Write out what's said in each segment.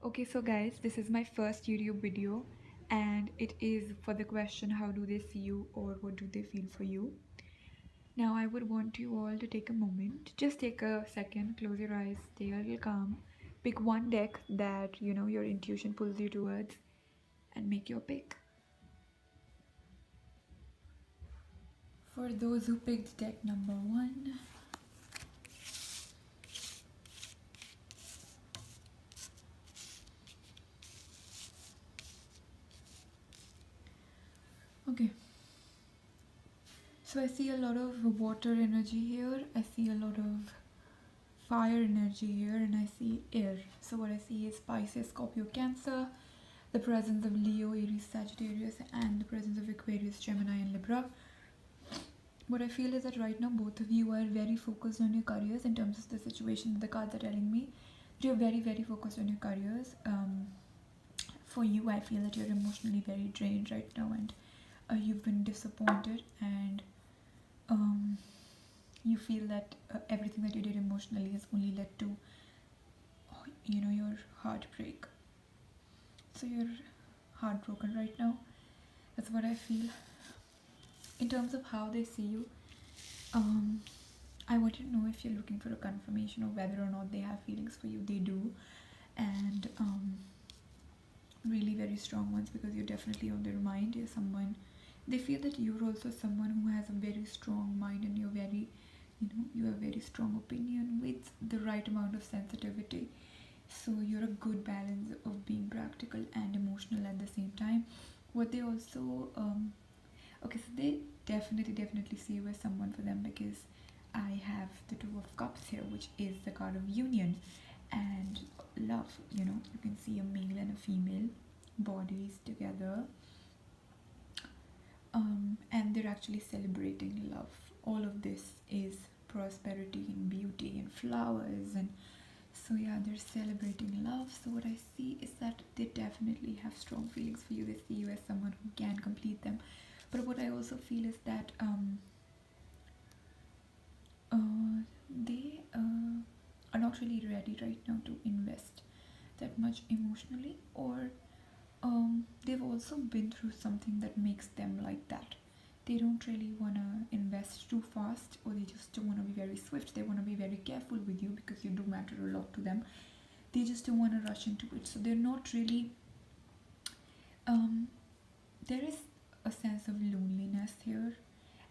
Okay, so guys, this is my first YouTube video and it is for the question, how do they see you or what do they feel for you? Now I would want you all to take a moment, just take a second, close your eyes, stay a little calm, pick one deck that your intuition pulls you towards and make your pick. For those who picked deck number 1, okay. So I see a lot of water energy here, I see a lot of fire energy here, and I see air. So what I see is Pisces, Scorpio, Cancer, the presence of Leo, Aries, Sagittarius, and the presence of Aquarius, Gemini, and Libra. What I feel is that right now both of you are very focused on your careers. In terms of the situation that the cards are telling me, you're very focused on your careers. For you, I feel that you're emotionally very drained right now, and you've been disappointed, and you feel that everything that you did emotionally has only led to your heartbreak. So you're heartbroken right now. That's what I feel. In terms of how they see you, I want to know if you're looking for a confirmation of whether or not they have feelings for you. They do, and really very strong ones, because you're definitely on their mind. You're someone, they feel that you're also someone who has a very strong mind, and you're very, you have very strong opinion with the right amount of sensitivity. So you're a good balance of being practical and emotional at the same time. What they also okay, so they definitely see you as someone for them, because I have the Two of Cups here, which is the card of union and love. You can see a male and a female bodies together, and they're actually celebrating love. All of this is prosperity and beauty and flowers, and so yeah, they're celebrating love. So what I see is that they definitely have strong feelings for you. They see you as someone who can complete them. But what I also feel is that they are not really ready right now to invest that much emotionally, or they've also been through something that makes them like that. They don't really want to invest too fast, or they just don't want to be very swift. They want to be very careful with you because you do matter a lot to them. They just don't want to rush into it. So they're not really there is a sense of loneliness here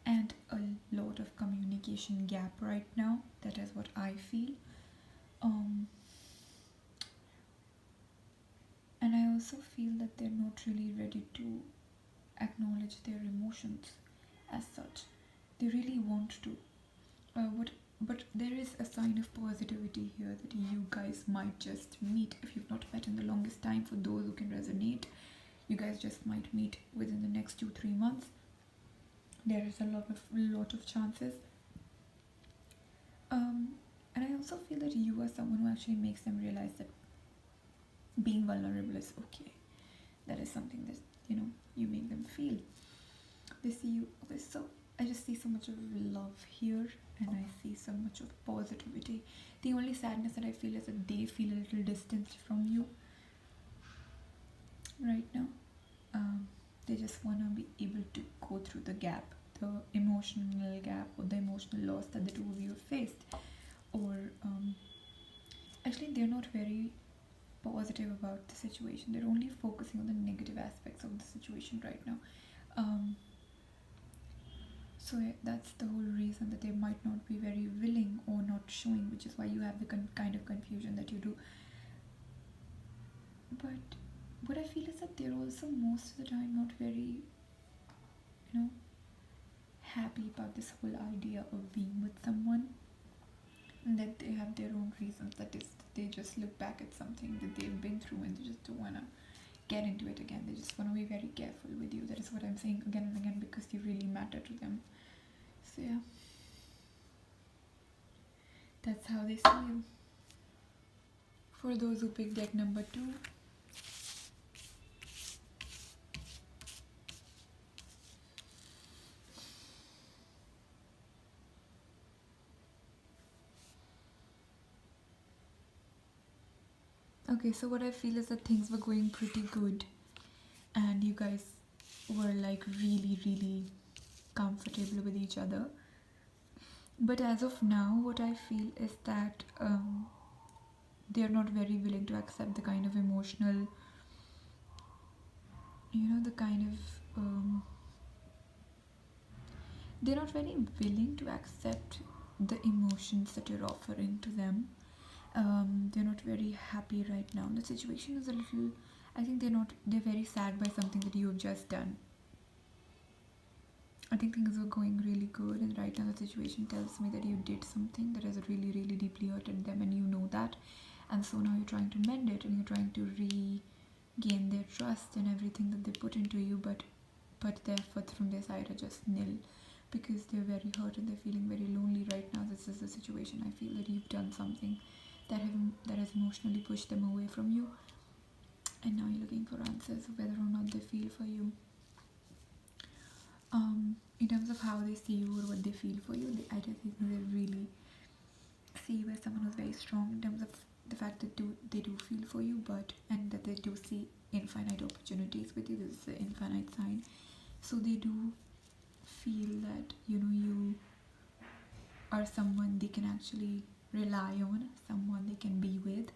and a lot of communication gap right now. That is what I feel. And I also feel that they're not really ready to acknowledge their emotions as such. They really want to, but there is a sign of positivity here that you guys might just meet. If you've not met in the longest time, for those who can resonate, you guys just might meet within the next 2-3 months. There is a lot of chances. And I also feel that you are someone who actually makes them realize that being vulnerable is okay. That is something that you make them feel. They see you. Okay, so I just see so much of love here, and I see so much of positivity. The only sadness that I feel is that they feel a little distanced from you right now. They just want to be able to go through the gap, the emotional gap, or the emotional loss that the two of you have faced. Or actually, they're not very positive about the situation. They're only focusing on the negative aspects of the situation right now. So that's the whole reason that they might not be very willing or not showing, which is why you have the kind of confusion that you do. But what I feel is that they're also most of the time not very happy about this whole idea of being with someone, and that they have their own reasons. That is, they just look back at something that they've been through and they just don't want to get into it again. They just want to be very careful with you. That is what I'm saying again and again, because you really matter to them. So yeah, that's how they see you. For those who picked deck number 2, Okay, so what I feel is that things were going pretty good, and you guys were like really, really comfortable with each other. But as of now, what I feel is that they're not very willing to accept the kind of emotional, the kind of they're not very willing to accept the emotions that you're offering to them. They're not very happy right now. The situation is a little, I think they're very sad by something that you have just done. I think things were going really good, and right now the situation tells me that you did something that has really, really deeply hurted them, and you know that. And so now you're trying to mend it, and you're trying to regain their trust and everything that they put into you, but the efforts from their side are just nil, because they're very hurt and they're feeling very lonely right now. This is the situation. I feel that you've done something that has emotionally pushed them away from you, and now you're looking for answers of whether or not they feel for you. In terms of how they see you or what they feel for you, I just think they really see you as someone who's very strong in terms of the fact that they do feel for you, and that they do see infinite opportunities with you. This is the infinite sign. So they do feel that you are someone they can actually rely on, someone they can be with.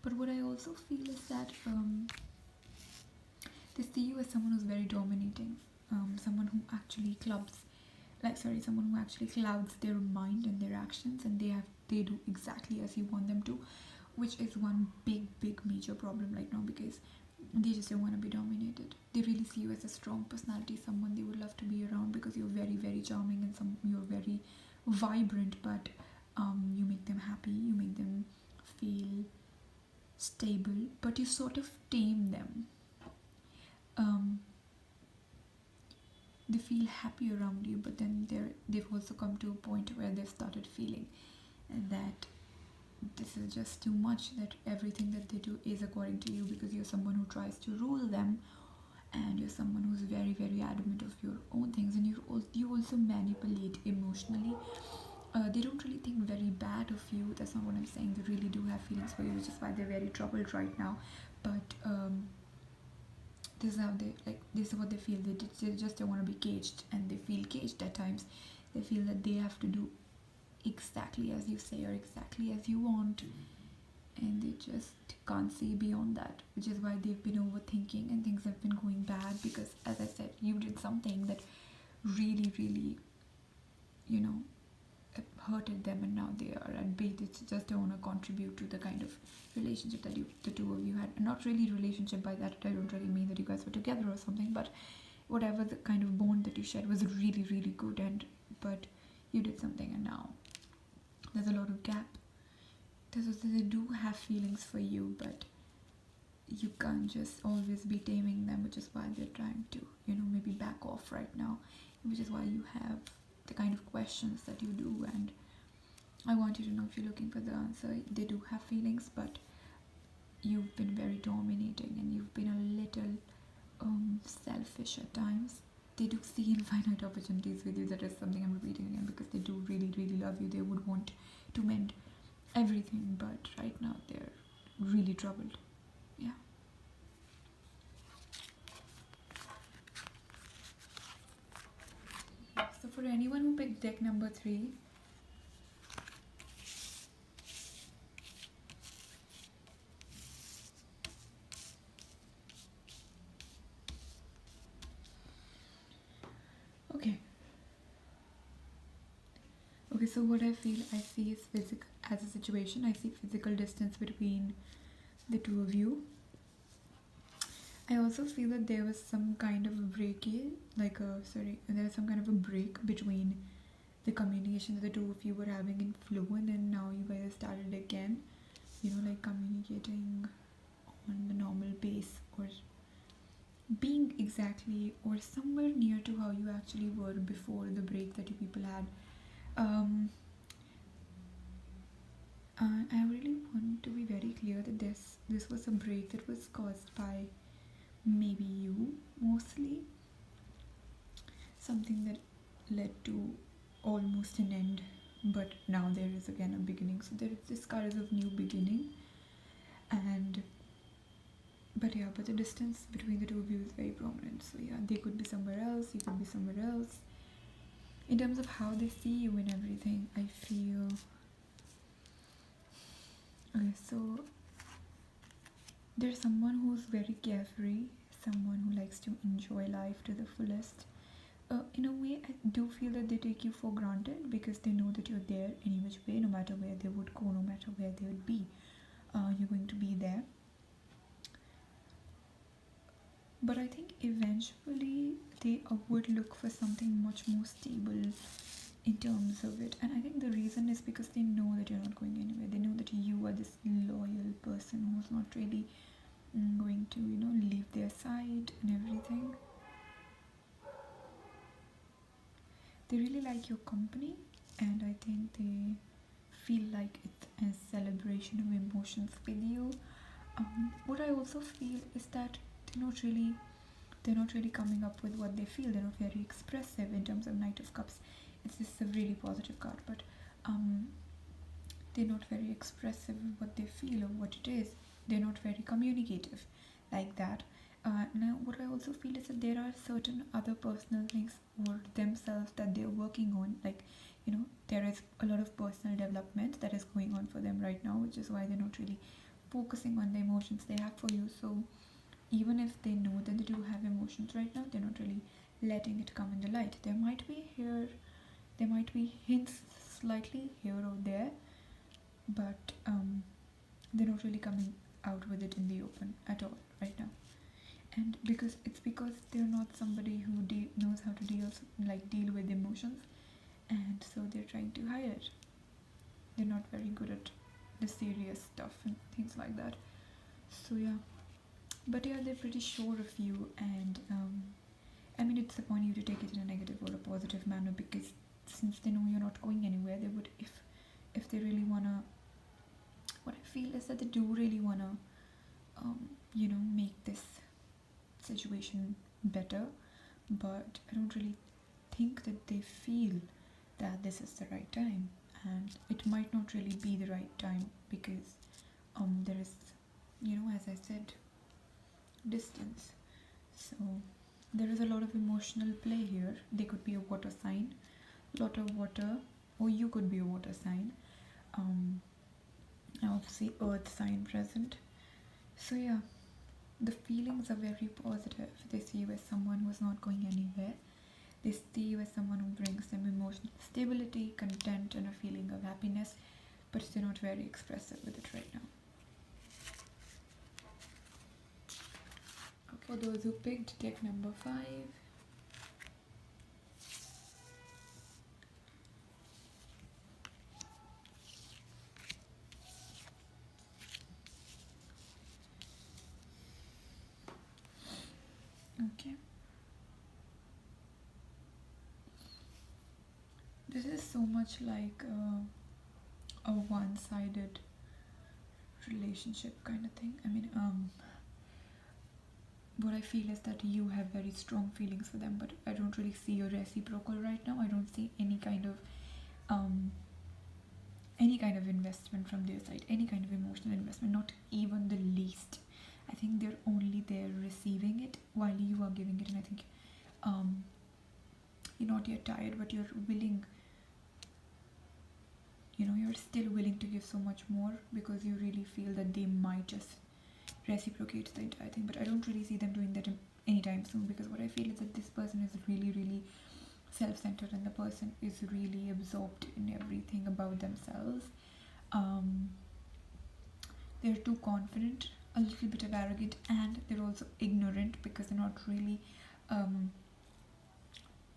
But what I also feel is that they see you as someone who's very dominating, someone who actually someone who actually clouds their mind and their actions, and they do exactly as you want them to, which is one big major problem right now, because they just don't want to be dominated. They really see you as a strong personality, someone they would love to be around, because you're very, very charming, and you're very vibrant, but you make them happy, you make them feel stable, but you sort of tame them. They feel happy around you, but then they've also come to a point where they've started feeling that this is just too much, that everything that they do is according to you, because you're someone who tries to rule them, and you're someone who's very, very adamant of your own things, and you also manipulate emotionally. They don't really think very bad of you, that's not what I'm saying. They really do have feelings for you, which is why they're very troubled right now. But this is how this is what they feel. They just don't want to be caged, and they feel caged at times. They feel that they have to do exactly as you say or exactly as you want, and they just can't see beyond that, which is why they've been overthinking, and things have been going bad, because, as I said, you did something that really, really hurted them, and now they are at bay. They just don't want to contribute to the kind of relationship that the two of you had. Not really relationship, by that I don't really mean that you guys were together or something, but whatever the kind of bond that you shared was really, really good, but you did something, and now there's a lot of gap. They do have feelings for you, but you can't just always be taming them, which is why they're trying to maybe back off right now, which is why you have the kind of questions that you do. And I want you to know, if you're looking for the answer, they do have feelings, but you've been very dominating, and you've been a little selfish at times. They do see infinite opportunities with you. That is something I'm repeating again, because they do really, really love you. They would want to mend everything, but right now they're really troubled. Yeah. So for anyone who picked deck number 3, okay, so what I see is physical. As a situation, I see physical distance between the two of you. I also feel that there was some kind of a there was some kind of a break between the communication that the two of you were having in flow, and then now you guys started again, communicating on the normal base, or being exactly or somewhere near to how you actually were before the break that you people had. I really want to be very clear that this was a break that was caused by maybe you, mostly, something that led to almost an end, but now there is again a beginning. So there is this kind of new beginning, and but the distance between the two of you is very prominent. So yeah, they could be somewhere else, you could be somewhere else. In terms of how they see you and everything, I feel... Okay, so there's someone who's very carefree, someone who likes to enjoy life to the fullest. In a way, I do feel that they take you for granted because they know that you're there any which way, no matter where they would go, no matter where they would be. You're going to be there. But I think eventually they would look for something much more stable in terms of it. And I think the reason is because they know that you're not going anywhere. They know that you are this loyal person who's not really going to, leave their side and everything. They really like your company, and I think they feel like it's a celebration of emotions with you. What I also feel is that they're not really coming up with what they feel. They're not very expressive in terms of Knight of Cups. It's just a really positive card, but they're not very expressive of what they feel or what it is. They're not very communicative like that. Now, what I also feel is that there are certain other personal things for themselves that they're working on. Like, there is a lot of personal development that is going on for them right now, which is why they're not really focusing on the emotions they have for you. So even if they know that they do have emotions right now, they're not really letting it come in the light. There might be hints slightly here or there, but they're not really coming out with it in the open at all right now. And because they're not somebody who knows how to deal with emotions, and so they're trying to hide it. They're not very good at the serious stuff and things like that. So yeah, but yeah, they're pretty sure of you, and I mean, it's upon you to take it in a negative or a positive manner, because since they know you're not going anywhere, they would, if they really wanna, what I feel is that they do really wanna make this situation better, but I don't really think that they feel that this is the right time, and it might not really be the right time because there is, as I said, distance. So there is a lot of emotional play here. They could be a water sign, lot of water, or you could be a water sign. I also see earth sign present. So yeah, the feelings are very positive. They see you as someone who is not going anywhere. They see you as someone who brings them emotional stability, content, and a feeling of happiness, but they're not very expressive with it right now. Okay. For those who picked deck number 5, okay. This is so much like a one-sided relationship kind of thing. I mean, what I feel is that you have very strong feelings for them, but I don't really see a reciprocal right now. I don't see any kind of investment from their side, any kind of emotional investment, not even the least. I think they're only there receiving it while you are giving it, and I think you're not yet tired, but you're willing. You're still willing to give so much more because you really feel that they might just reciprocate the entire thing. But I don't really see them doing that anytime soon, because what I feel is that this person is really, really self-centered, and the person is really absorbed in everything about themselves. They're too confident, a little bit of arrogant, and they're also ignorant because they're not really how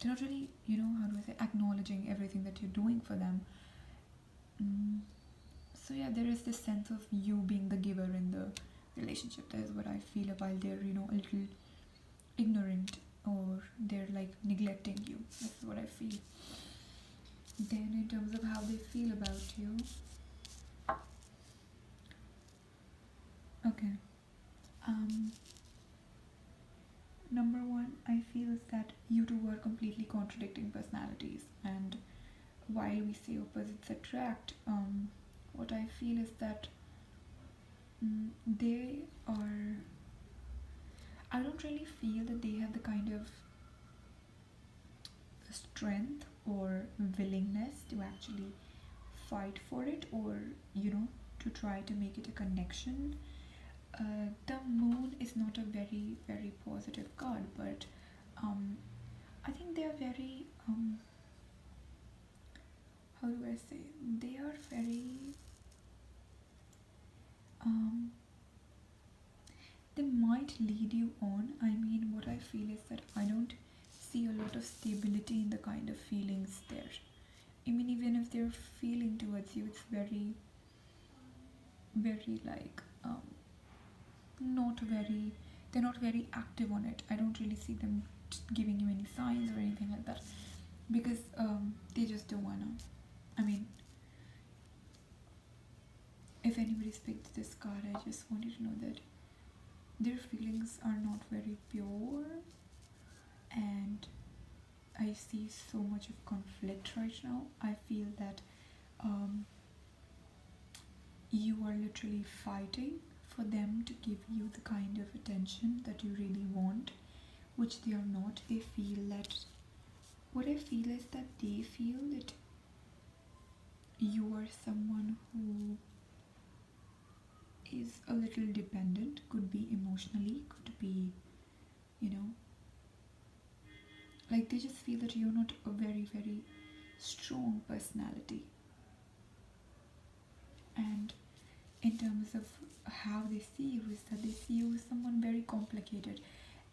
do I say, acknowledging everything that you're doing for them. So yeah, there is this sense of you being the giver in the relationship. That is what I feel, while they're a little ignorant, or they're like neglecting you. That's what I feel. Then in terms of how they feel about you, okay, number 1, I feel is that you two are completely contradicting personalities, and while we say opposites attract, what I feel is that they are I don't really feel that they have the kind of strength or willingness to actually fight for it, or to try to make it a connection. The moon is not a very very positive card, but I think they are very how do I say, they are very um, they might lead you on. I mean, what I feel is that I don't see a lot of stability in the kind of feelings there. I mean, even if they're feeling towards you, it's very very like not very, they're not very active on it. I don't really see them giving you any signs or anything like that, because they just don't wanna. I mean, if anybody's picked this card, I just want you to know that their feelings are not very pure, and I see so much of conflict right now. I feel that you are literally fighting for them to give you the kind of attention that you really want, which they are not. They feel that, what I feel is that they feel that you are someone who is a little dependent, could be emotionally, could be, you know, like they just feel that you're not a very, very strong personality. And in terms of how they see you, is that they see you as someone very complicated,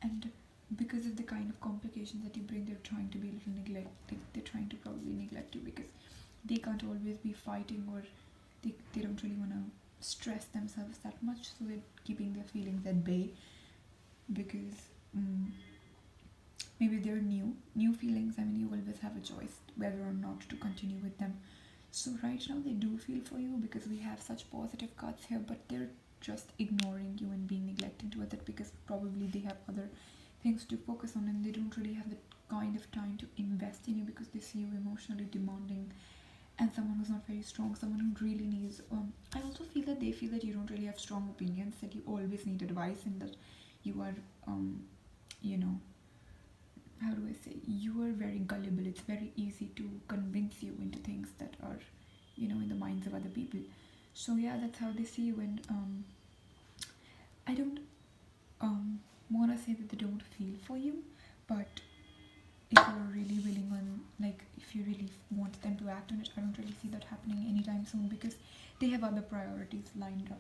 and because of the kind of complications that you bring, they're trying to be a little they're trying to probably neglect you, because they can't always be fighting, or they don't really want to stress themselves that much, so they're keeping their feelings at bay, because maybe they're new feelings. I mean, you always have a choice whether or not to continue with them. So right now they do feel for you, because we have such positive cards here, but they're just ignoring you and being neglected with it, because probably they have other things to focus on, and they don't really have the kind of time to invest in you, because they see you emotionally demanding and someone who's not very strong, someone who really needs I also feel that they feel that you don't really have strong opinions, that you always need advice, and that you are you know, how do I say, you are very gullible. It's very easy to convince you into things that are, in the minds of other people. So yeah, that's how they see you. And I don't want to say that they don't feel for you, but if you're really willing on, like, if you really want them to act on it, I don't really see that happening anytime soon, because they have other priorities lined up.